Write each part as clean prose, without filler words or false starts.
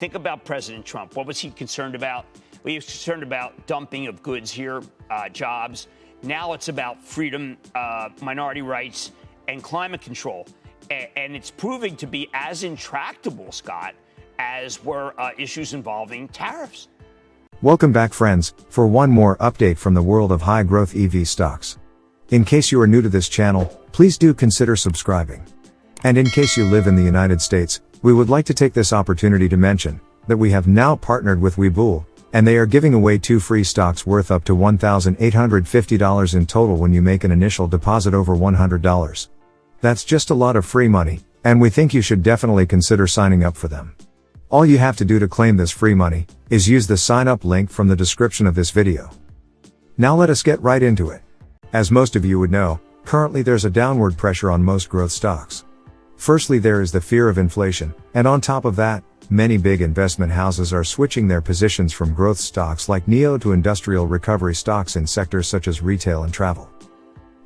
Think about President Trump. What was he concerned about? Well, he was concerned about dumping of goods here, jobs. Now it's about freedom, minority rights, and climate control. And it's proving to be as intractable, Scott, as were issues involving tariffs. Welcome back, friends, for one more update from the world of high-growth EV stocks. In case you are new to this channel, please do consider subscribing. And in case you live in the United States, we would like to take this opportunity to mention that we have now partnered with Webull, and they are giving away 2 free stocks worth up to $1,850 in total when you make an initial deposit over $100. That's just a lot of free money, and we think you should definitely consider signing up for them. All you have to do to claim this free money is use the sign up link from the description of this video. Now let us get right into it. As most of you would know, currently there's a downward pressure on most growth stocks. Firstly, there is the fear of inflation, and on top of that, many big investment houses are switching their positions from growth stocks like NIO to industrial recovery stocks in sectors such as retail and travel.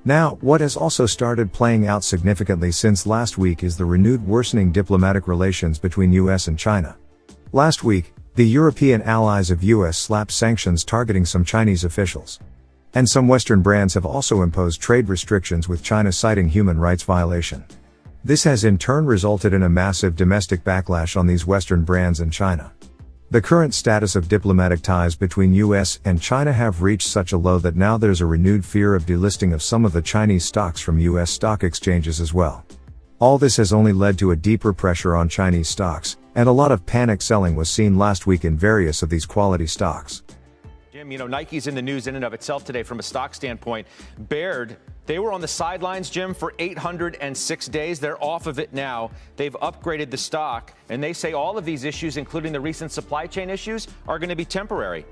Now, what has also started playing out significantly since last week is the renewed worsening diplomatic relations between US and China. Last week, the European allies of US slapped sanctions targeting some Chinese officials. And some Western brands have also imposed trade restrictions with China citing human rights violation. This has in turn resulted in a massive domestic backlash on these Western brands and China. The current status of diplomatic ties between US and China have reached such a low that now there's a renewed fear of delisting of some of the Chinese stocks from US stock exchanges as well. All this has only led to a deeper pressure on Chinese stocks, and a lot of panic selling was seen last week in various of these quality stocks. Jim, Nike's in the news in and of itself today from a stock standpoint. Baird, they were on the sidelines, Jim, for 806 days. They're off of it now. They've upgraded the stock, and they say all of these issues, including the recent supply chain issues, are going to be temporary,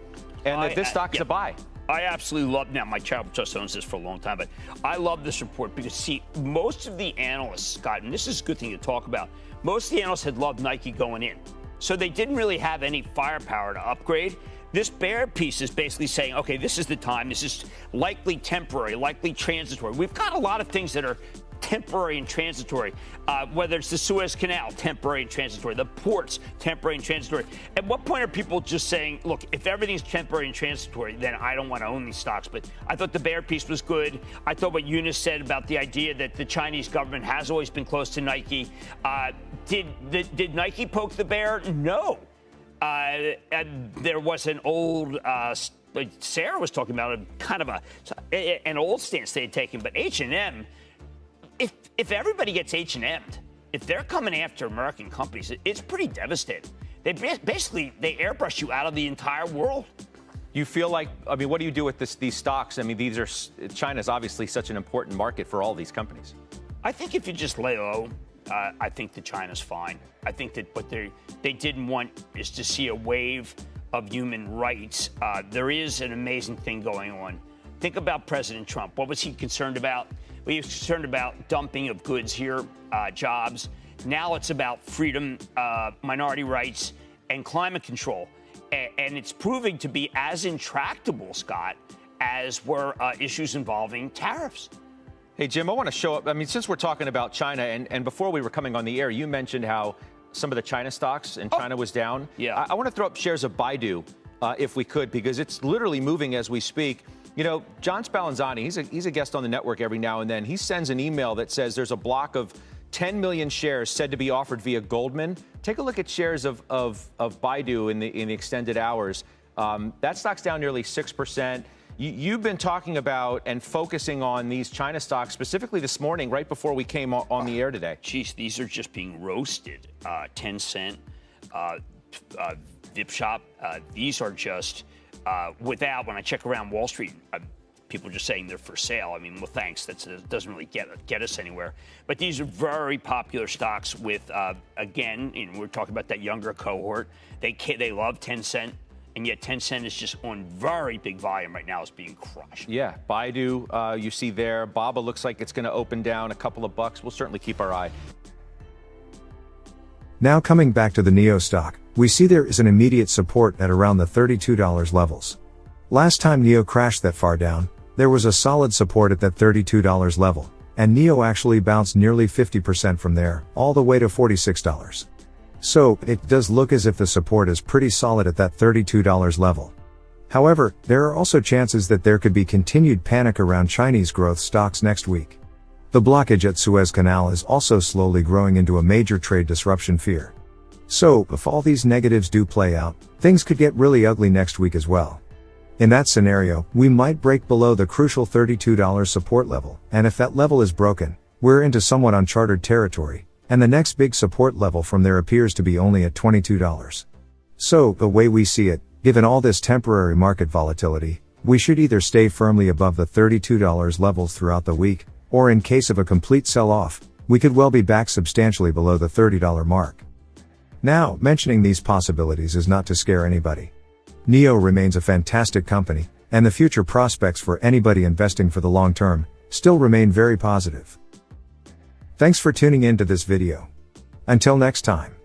and that this stock's a buy. I absolutely love, now my child just owns this for a long time, but I love this report because, see, most of the analysts, Scott, and this is a good thing to talk about, most of the analysts had loved Nike going in. So they didn't really have any firepower to upgrade. This Baird piece is basically saying, okay, this is the time. This is likely temporary, likely transitory. We've got a lot of things that are temporary and transitory, whether it's the Suez Canal, temporary and transitory, the ports, temporary and transitory. At what point are people just saying, look, if everything's temporary and transitory, then I don't want to own these stocks? But I thought the Baird piece was good. I thought what Eunice said about the idea that the Chinese government has always been close to Nike. Did Nike poke the bear? No. And there was an old, Sarah was talking about a kind of an old stance they had taken, but H&M, if everybody gets H&M'd, if they're coming after American companies, it's pretty devastating. They airbrush you out of the entire world. You feel like, what do you do with these stocks? China's obviously such an important market for all these companies. I think if you just lay low, I think that China's fine. I think that what they didn't want is to see a wave of human rights. There is an amazing thing going on. Think about President Trump. What was he concerned about? Well, he was concerned about dumping of goods here, jobs. Now it's about freedom, minority rights, and climate control. And it's proving to be as intractable, Scott, as were issues involving tariffs. Hey, Jim, I want to show up. Since we're talking about China, and before we were coming on the air, you mentioned how some of the China stocks in China was down. Yeah. I want to throw up shares of Baidu, if we could, because it's literally moving as we speak. John Spallanzani, he's a guest on the network every now and then. He sends an email that says there's a block of 10 million shares said to be offered via Goldman. Take a look at shares of Baidu in the extended hours. That stock's down nearly 6%. You've been talking about and focusing on these China stocks, specifically this morning, right before we came on the air today. Geez, these are just being roasted. Tencent, Vipshop, these are just, when I check around Wall Street, people are just saying they're for sale. Well, thanks. That doesn't really get us anywhere. But these are very popular stocks with, again, we're talking about that younger cohort. They love Tencent. And yet Tencent is just on very big volume right now. It's being crushed. Yeah, Baidu, you see there. Baba looks like it's going to open down a couple of bucks. We'll certainly keep our eye. Now coming back to the NIO stock, we see there is an immediate support at around the $32 levels. Last time NIO crashed that far down, there was a solid support at that $32 level, and NIO actually bounced nearly 50% from there, all the way to $46. So, it does look as if the support is pretty solid at that $32 level. However, there are also chances that there could be continued panic around Chinese growth stocks next week. The blockage at Suez Canal is also slowly growing into a major trade disruption fear. So, if all these negatives do play out, things could get really ugly next week as well. In that scenario, we might break below the crucial $32 support level, and if that level is broken, we're into somewhat uncharted territory, and the next big support level from there appears to be only at $22. So, the way we see it, given all this temporary market volatility, we should either stay firmly above the $32 levels throughout the week, or in case of a complete sell-off, we could well be back substantially below the $30 mark. Now, mentioning these possibilities is not to scare anybody. NIO remains a fantastic company, and the future prospects for anybody investing for the long term still remain very positive. Thanks for tuning in to this video. Until next time.